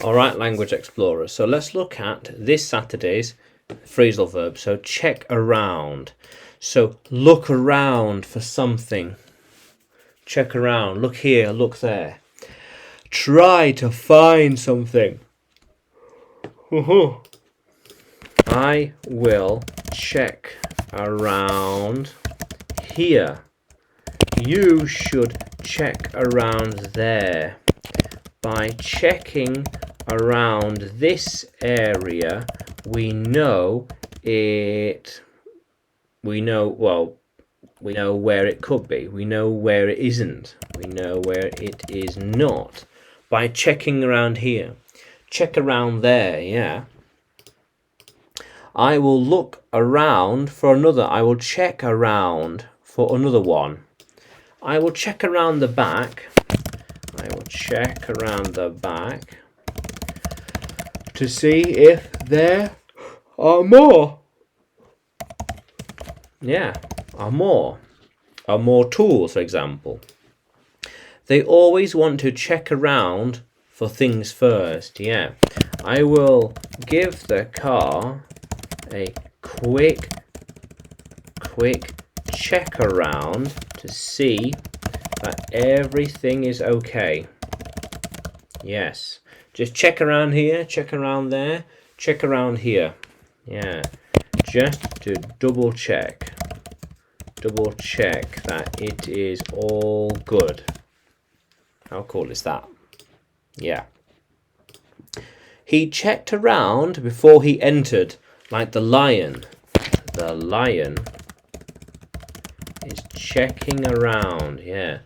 All right, language explorers. So let's look at this Saturday's phrasal verb. So check around. So look around for something. Check around. Look here, look there. Try to find something. I will check around here. You should check around there. By checking around this area, we know it. We know where it could be. We know where it isn't. We know where it is not. By checking around here. Check around there, yeah. I will look around for another. I will check around for another one. I will check around the back. I will check around the back to see if there are more. Yeah, are more tools, for example. They always want to check around for things first. Yeah, I will give the car a quick check around to see that everything is okay. Yes, just check around here, check around there, check around here. Yeah, just to double check that it is all good. How cool is that? Yeah. He checked around before he entered, like the lion. The lion is checking around. Yeah,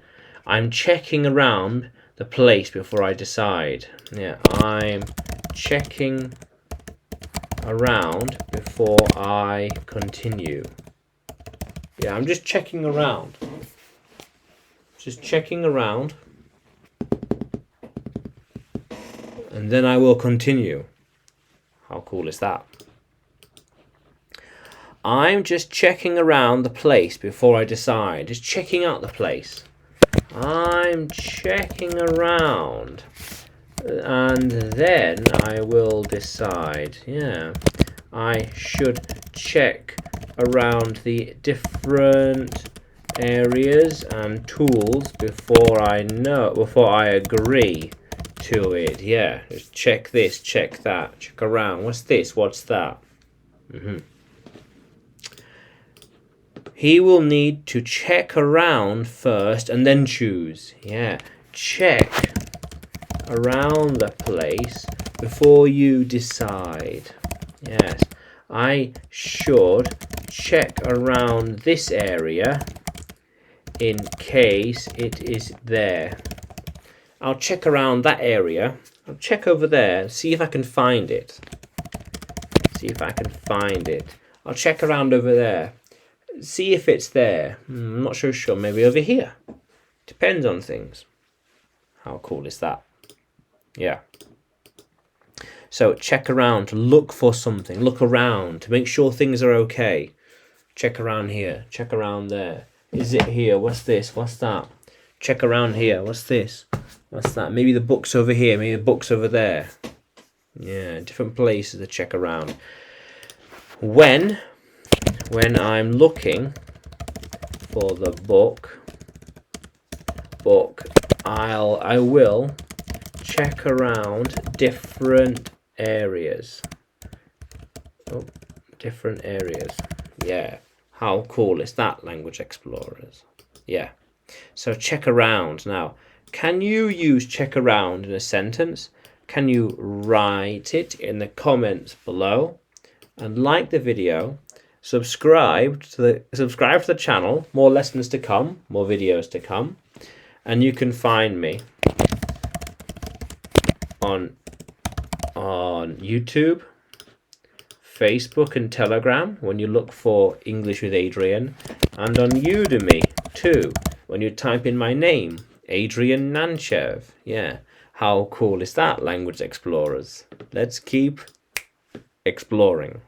I'm checking around the place before I decide. Yeah, I'm checking around before I continue. Yeah, I'm just checking around. Just checking around. And then I will continue. How cool is that? I'm just checking around the place before I decide. Just checking out the place. I'm checking around. And then I will decide. Yeah. I should check around the different areas and tools before I agree to it. Yeah. Just check this, check that, check around. What's this? What's that? He will need to check around first and then choose. Yeah, check around the place before you decide. Yes, I should check around this area in case it is there. I'll check around that area. I'll check over there, see if I can find it. See if I can find it. I'll check around over there. See if it's there. I'm not so sure. Maybe over here. Depends on things. How cool is that? Yeah. So check around to look for something. Look around to make sure things are okay. Check around here. Check around there. Is it here? What's this? What's that? Check around here. What's this? What's that? Maybe the book's over here. Maybe the book's over there. Yeah, different places to check around. When I'm looking for the book, I will check around different areas. Different areas. Yeah. How cool is that, language explorers? Yeah. So check around. Now, can you use check around in a sentence? Can you write it in the comments below? And like the video. Subscribe to the channel. More lessons to come, more videos to come, and you can find me on YouTube, Facebook, and Telegram when you look for English with Adrian, and on Udemy too when you type in my name, Adrian Nanchev. Yeah, how cool is that, language explorers? Let's keep exploring.